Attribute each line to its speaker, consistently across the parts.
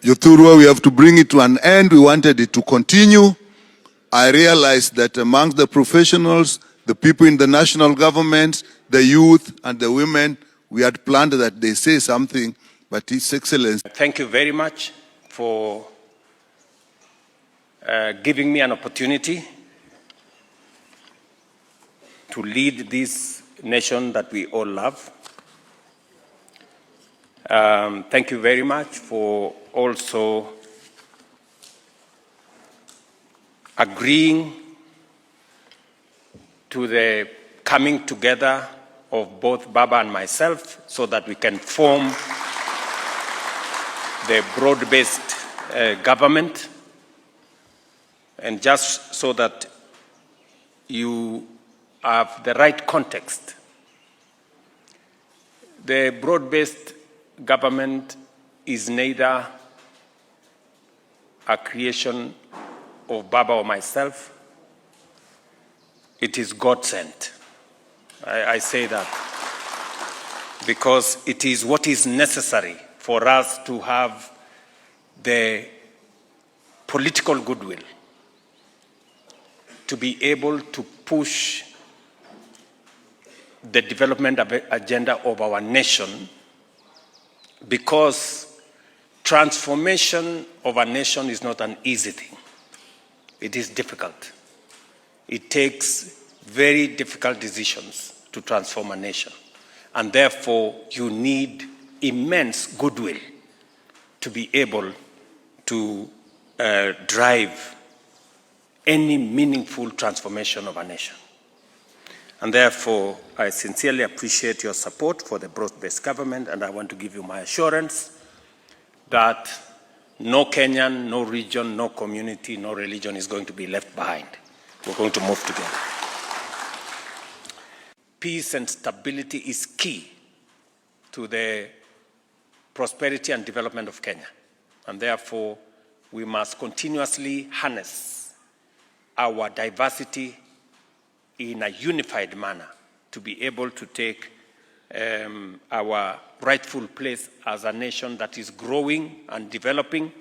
Speaker 1: Yothurwa, we have to bring it to an end. We wanted it to continue. I realized that amongst the professionals, the people in the national government, the youth and the women, we had planned that they say something, but His Excellency.
Speaker 2: Thank you very much for giving me an opportunity to lead this nation that we all love. Thank you very much for also agreeing to the coming together of both Baba and myself so that we can form the broad-based government. And just so that you have the right context, the broad-based government is neither a creation of Baba or myself. It is God-sent. I say that because it is what is necessary for us to have the political goodwill to be able to push the development agenda of our nation, because transformation of a nation is not an easy thing. It is difficult. It takes very difficult decisions to transform a nation. And therefore, you need immense goodwill to be able to drive any meaningful transformation of a nation. And therefore, I sincerely appreciate your support for the broad-based government, and I want to give you my assurance that no Kenyan, no region, no community, no religion is going to be left behind. We're going to move together. Peace and stability is key to the prosperity and development of Kenya. And therefore, we must continuously harness our diversity in a unified manner to be able to take our rightful place as a nation that is growing and developing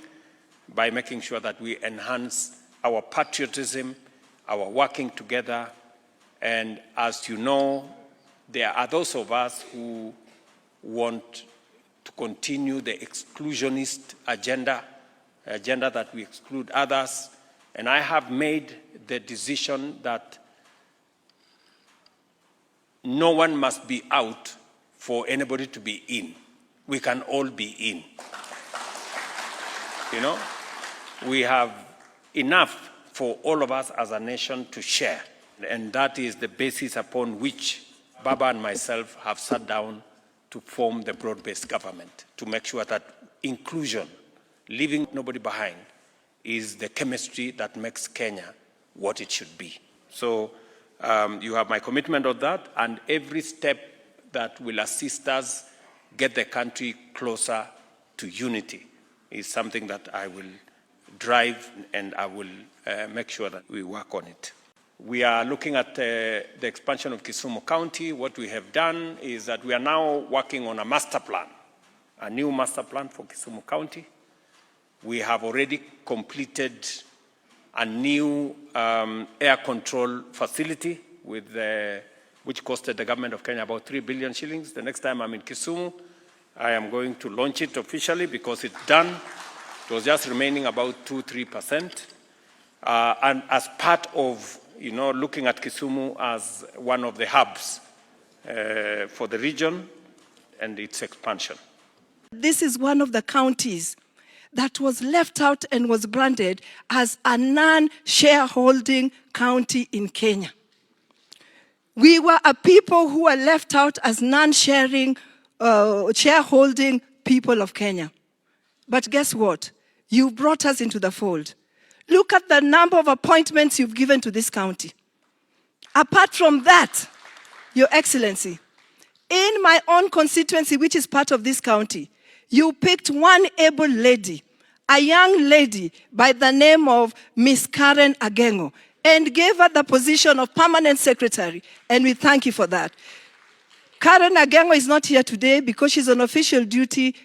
Speaker 2: by making sure that we enhance our patriotism, our working together. And as you know, there are those of us who want to continue the exclusionist agenda that we exclude others. And I have made the decision that no one must be out for anybody to be in. We can all be in. You know, we have enough for all of us as a nation to share. And that is the basis upon which Baba and myself have sat down to form the broad-based government, to make sure that inclusion, leaving nobody behind, is the chemistry that makes Kenya what it should be. So you have my commitment on that, and every step that will assist us get the country closer to unity is something that I will drive, and I will make sure that we work on it. We are looking at the expansion of Kisumu County. What we have done is that we are now working on a master plan, a new master plan for Kisumu County. We have already completed a new air control facility which costed the government of Kenya about 3 billion shillings. The next time I'm in Kisumu, I am going to launch it officially because it's done. It was just remaining about 2-3%. And as part of looking at Kisumu as one of the hubs for the region and its expansion.
Speaker 3: This is one of the counties that was left out and was branded as a non-shareholding county in Kenya. We were a people who were left out as non-shareholding people of Kenya. But guess what? You brought us into the fold. Look at the number of appointments you've given to this county. Apart from that, Your Excellency, in my own constituency, which is part of this county, you picked one able lady, a young lady by the name of Miss Karen Agengo, and gave her the position of permanent secretary, and we thank you for that. Karen Agengo is not here today because she's on official duty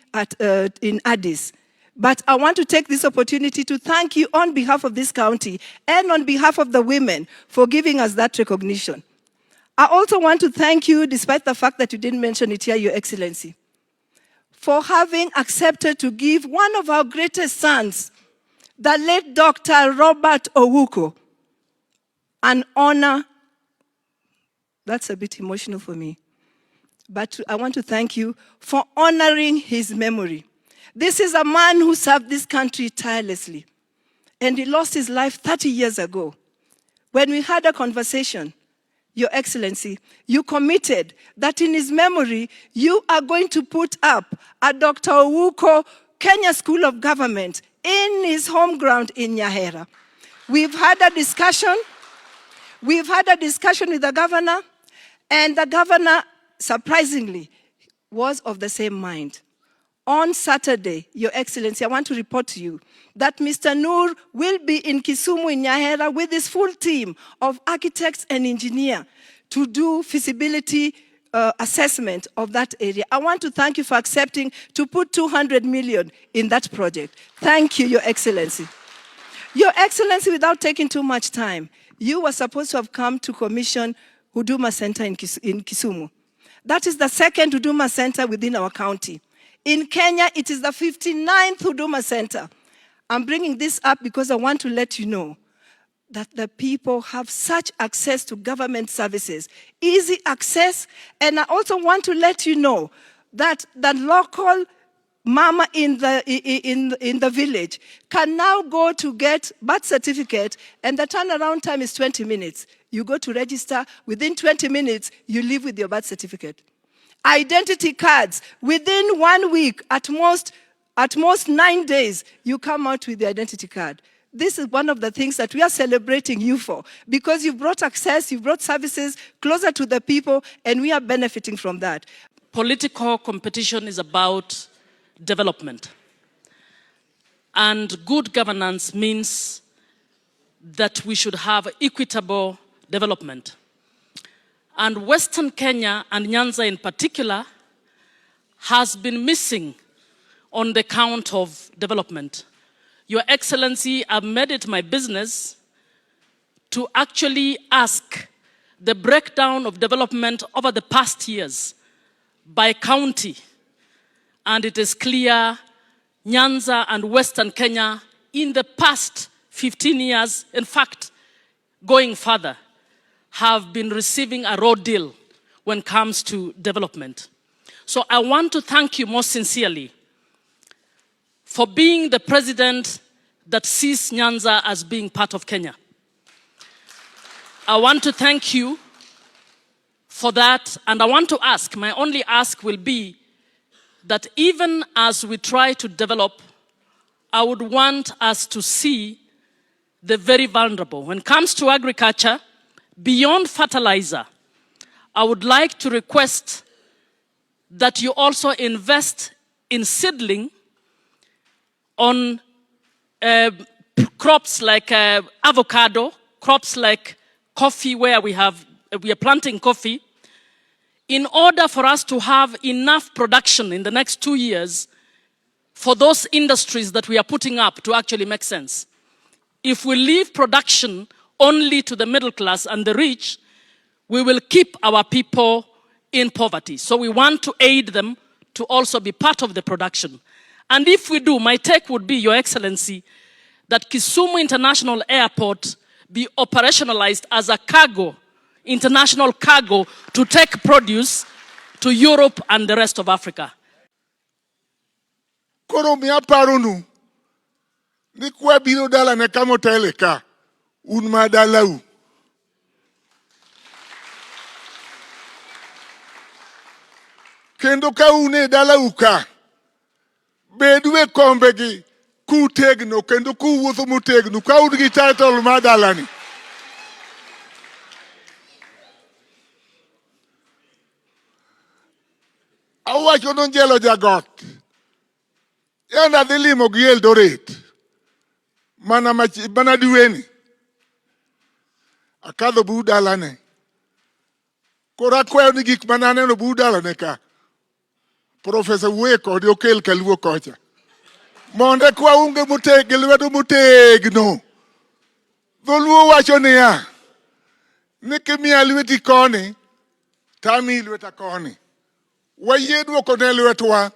Speaker 3: in Addis. But I want to take this opportunity to thank you on behalf of this county and on behalf of the women for giving us that recognition. I also want to thank you, despite the fact that you didn't mention it here, Your Excellency, for having accepted to give one of our greatest sons, the late Dr. Robert Owuko, an honor. That's a bit emotional for me. But I want to thank you for honoring his memory. This is a man who served this country tirelessly. And he lost his life 30 years ago. When we had a conversation, Your Excellency, you committed that in his memory, you are going to put up a Dr. Owuko Kenya School of Government in his home ground in Nyahera. We've had a discussion with the governor, and the governor, surprisingly, was of the same mind. On Saturday, Your Excellency, I want to report to you that Mr. Noor will be in Kisumu in Nyahera with his full team of architects and engineers to do feasibility assessment of that area. I want to thank you for accepting to put 200 million in that project. Thank you, Your Excellency. Your Excellency, without taking too much time, you were supposed to have come to commission Huduma Center in Kisumu. That is the second Huduma Center within our county. In Kenya, it is the 59th Huduma Center. I'm bringing this up because I want to let you know that the people have such access to government services, easy access, and I also want to let you know that the local mama in the village can now go to get birth certificate, and the turnaround time is 20 minutes. You go to register, within 20 minutes, you leave with your birth certificate. Identity cards, within 1 week, at most 9 days, you come out with the identity card. This is one of the things that we are celebrating you for, because you've brought access, you've brought services closer to the people, and we are benefiting from that.
Speaker 4: Political competition is about development. And good governance means that we should have equitable development. And Western Kenya, and Nyanza in particular, has been missing on the count of development. Your Excellency, I've made it my business to actually ask the breakdown of development over the past years by county. And it is clear Nyanza and Western Kenya in the past 15 years, in fact, going further, have been receiving a raw deal when it comes to development. So I want to thank you most sincerely for being the president that sees Nyanza as being part of Kenya. I want to thank you for that, and I want to ask, my only ask will be that even as we try to develop, I would want us to see the very vulnerable. When it comes to agriculture, beyond fertilizer, I would like to request that you also invest in seedling on crops like avocado, crops like coffee, where we are planting coffee, in order for us to have enough production in the next 2 years for those industries that we are putting up to actually make sense. If we leave production only to the middle class and the rich, we will keep our people in poverty. So we want to aid them to also be part of the production. And if we do, my take would be, Your Excellency, that Kisumu International Airport be operationalized as a cargo, international cargo, to take produce to Europe and the rest of Africa.
Speaker 5: Koro mia paronu ni kwa biro dala ne kamo teleka un madalau. Kendo ka une dalau ka bedwe kombegi ku tegno kendo ku wuotho motegno ka un gi title madalani. Awacho non jelo jagot. Yanda dhi limo gi Eldoret. Mana diweni. Akadho budalane. Kora kwayo ni gik mananeno budalane ka. Professor wuoye kode okel kaluo kocha. Monde kwa unge mutegi lwedo mutegno. Dholuo wacho niya, ni kimiya lweti koni, tami lweta koni. Wayie duoko ne lwetwa,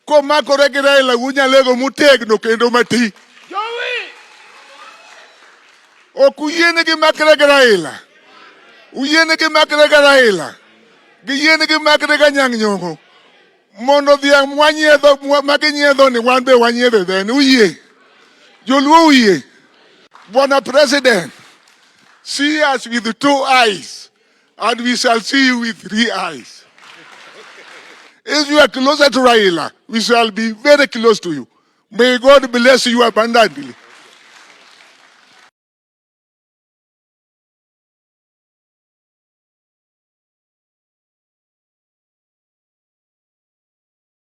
Speaker 5: komakore gi Raila unyalego mutegno kendo mati. Ok uyiene gi makre gi Raila. Uyiene gi makre gi Raila. Giyiene gi makre gi Anyang' Nyong'o. Mondo dhiang' mwanyiedho maginyiedho ni wan be wanyiedho then. Uyie. Joluo uyie. Bwana President, see us with 2 eyes, and we shall see you with 3 eyes. If you are closer to Raila, we shall be very close to you. May God bless you abundantly.